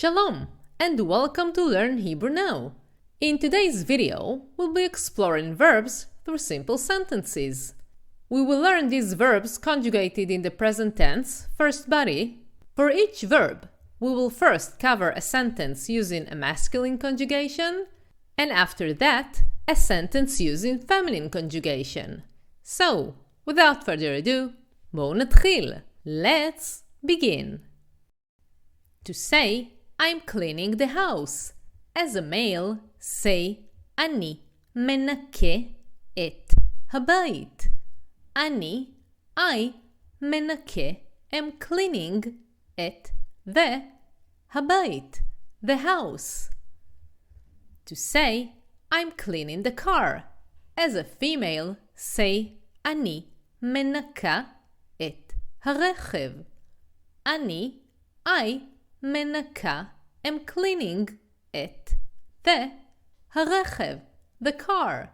Shalom and welcome to Learn Hebrew Now. In today's video, we'll be exploring verbs through simple sentences. We will learn these verbs conjugated in the present tense, first body. For each verb, we will first cover a sentence using a masculine conjugation, and after that, a sentence using feminine conjugation. So, without further ado, בואו נתחיל. Let's begin. To say, I'm cleaning the house. As a male, say, אני מנקה את הבית. אני, I, מנקה, am cleaning את הבית, the house. To say, I'm cleaning the car. As a female, say, אני מנקה את הרכב. אני, I, מנקה, am cleaning את הרכב, the car.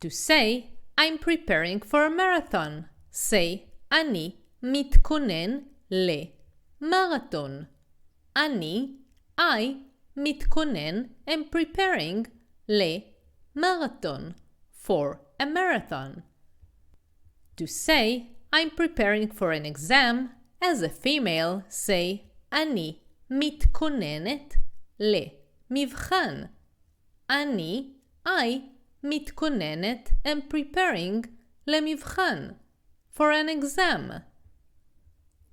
To say, I'm preparing for a marathon. Say, אני מתכונן למרתון. אני, I, מתכונן, am preparing למרתון, for a marathon. To say, I'm preparing for an exam. As a female, say, אני מתכוננת למבחן. אני, I, מתכוננת, am preparing למבחן, for an exam.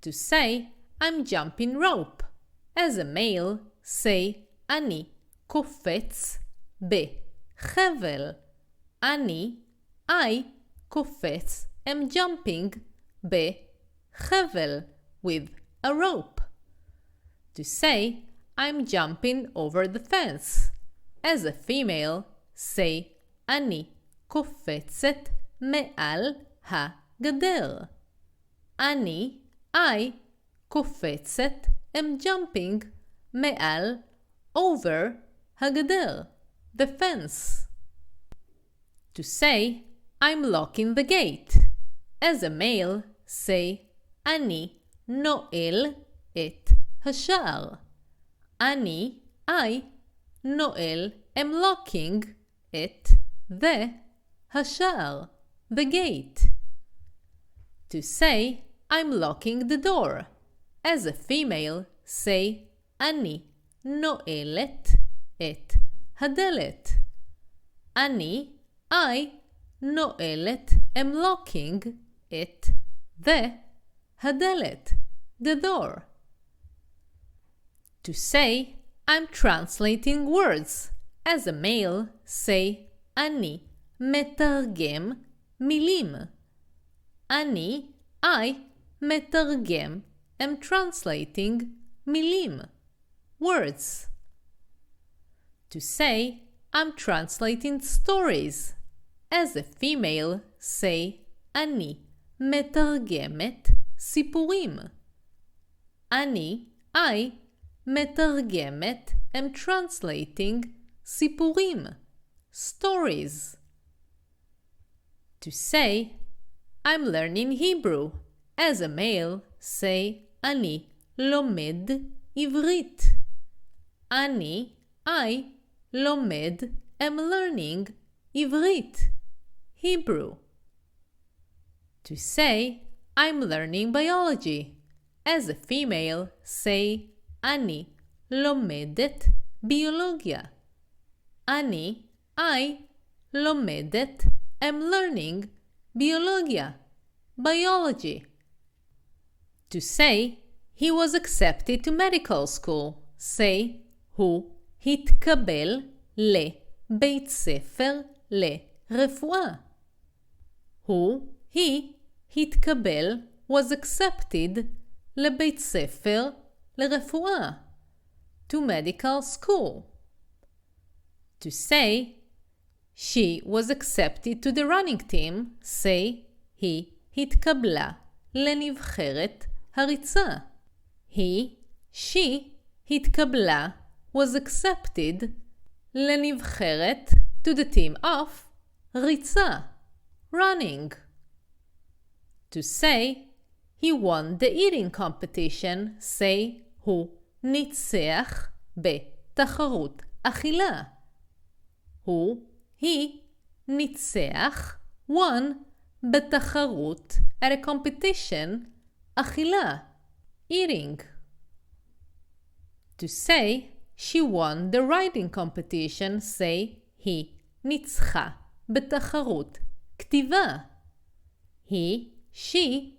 To say, I'm jumping rope. As a male, say, אני קופץ בחבל. אני, I, קופץ, am jumping בחבל, with a rope. To say, I'm jumping over the fence. As a female, say, אני קופצת מעל הגדר. אני, I, קופצת, am jumping מעל, over, הגדר, the fence. To say, I'm locking the gate. As a male, say, אני נועל את השער. אני, I, נועל, am locking את השער, the gate. To say, I'm locking the door. As a female, say, אני נועלת את הדלת. אני, I, נועלת, am locking את הדלת, the door. To say, I'm translating words. As a male, say, אני מתרגם מילים. אני, I, מתרגם, am translating מילים, words. To say, I'm translating stories. As a female, say, אני מתרגמת סיפורים. אני, I, מתרגמת, am translating סיפורים, stories. To say, I'm learning Hebrew. As a male, say, אני לומד עברית. אני, I, לומד, am learning עברית, Hebrew. To say, I'm learning biology. As a female, say, אני לומדת ביולוגיה. אני, I, לומדת, am learning ביולוגיה, biology. To say, he was accepted to medical school. Say, הוא התקבל לבית ספר לרפואה. הוא, he, התקבל, was accepted לבית ספר לרפואה, to medical school. To say, she was accepted to the running team. Say, היא התקבלה לנבחרת הריצה. היא, she, התקבלה, was accepted לנבחרת, to the team of, ריצה, running. To say, he won the eating competition. Say, הוא ניצח בתחרות אכילה. היא ניצח won בתחרות at a competition אכילה eating. To say she won the writing competition, say היא ניצחה בתחרות כתיבה. she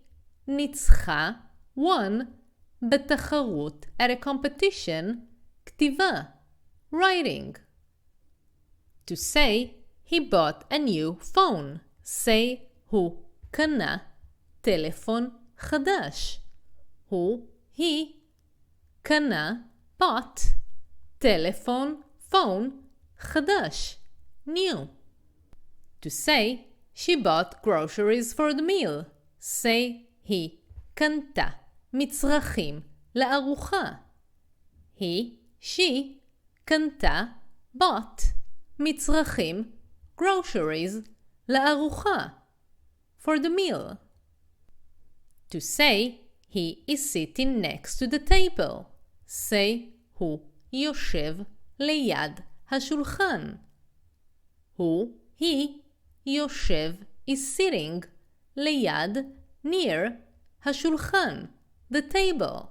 ניצחה won בתחרות at a competition כתיבה writing. To say he bought a new phone, say הוא קנה טלפון חדש. היא קנה bought טלפון phone חדש new. To say she bought groceries for the meal, say היא קנתה מצרכים לארוחה. she קנתה bought מצרכים groceries לארוחה for the meal. To say he is sitting next to the table, say הוא יושב ליד השולחן. היא יושב is sitting ליד near השולחן the table.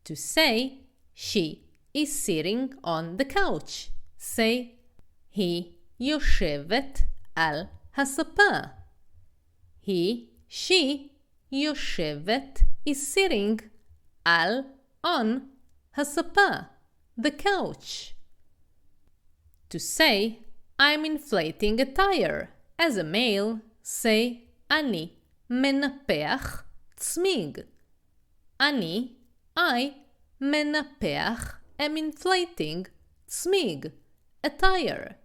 To say she is sitting on the couch, say היא יושבת על הספה. she יושבת is sitting על on הספה the couch. To say I'm inflating a tire as a male, say אני מנפח צמיג. I מנפח am inflating צמיג a tire.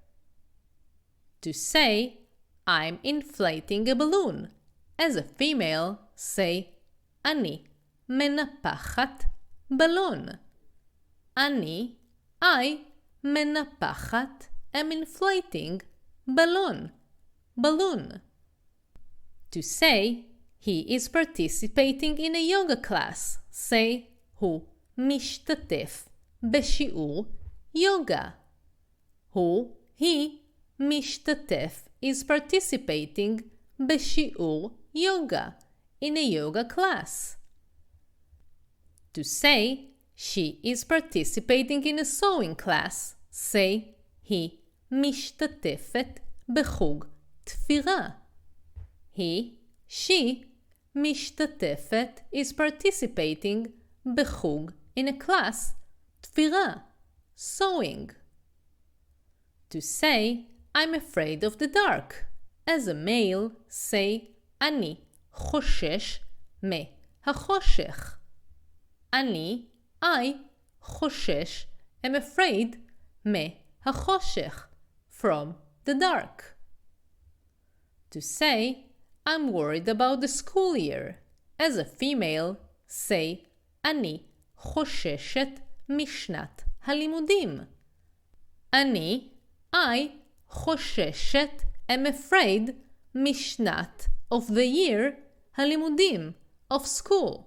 To say I'm inflating a balloon as a female, say אני מנפחת בלון. I מנפחת am inflating balloon. To say he is participating in a yoga class, say הוא משתתף בשיעור יוגה. היא משתתף is participating בשיעור יוגה in a yoga class. To say she is participating in a sewing class, say היא משתתפת בחוג תפירה. she משתתפת is participating בחוג in a class תפירה sewing. To say I'm afraid of the dark as a male, say אני חושש מהחושך. I חושש am afraid מהחושך from the dark. To say I'm worried about the school year as a female, say אני חוששת משנת הלימודים. I חוששת am afraid משנת of the year הלימודים of school.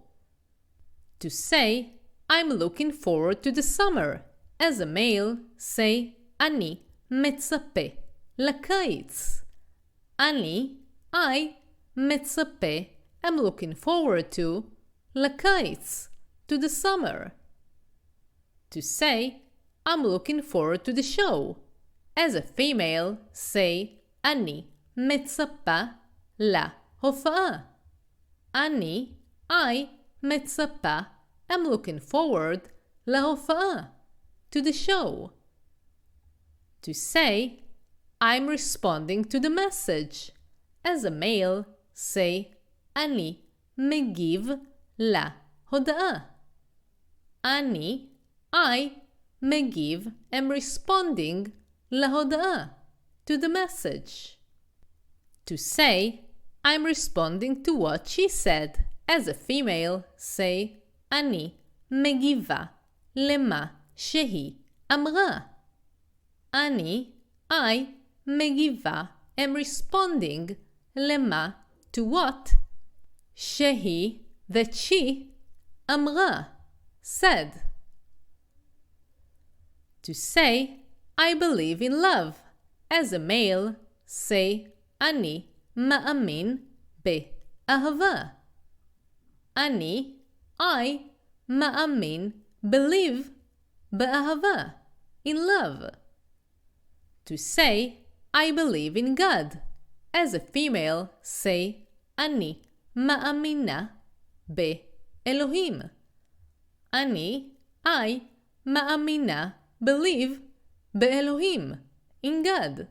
To say I'm looking forward to the summer as a male, say אני מצפה לקיץ. I מצפה am looking forward to לקיץ to the summer. To say I'm looking forward to the show as a female, say אני מצפה להופעה. I מצפה am looking forward להופעה to the show. To say I'm responding to the message as a male, say אני מגיב להודעה. I מגיב am responding להודעה to the message. To say I'm responding to what she said as a female, say אני מגיבה למה שהיא אמרה. I מגיבה am responding למה to what שהיא that she אמרה. said. To say I believe in love. As a male, say אני מאמין באהבה. אני, I, מאמין, believe, באהבה, in love. To say I believe in God. As a female, say אני מאמינה באלוהים. אני, I, מאמינה, believe, באלוהים, in God.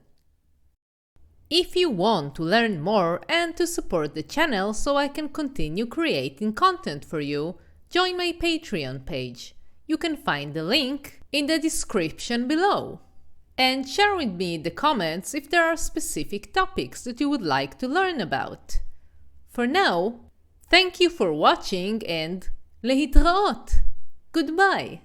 If you want to learn more and to support the channel so I can continue creating content for you, join my Patreon page. You can find the link in the description below. And share with me in the comments if there are specific topics that you would like to learn about. For now, thank you for watching and להתראות. Goodbye.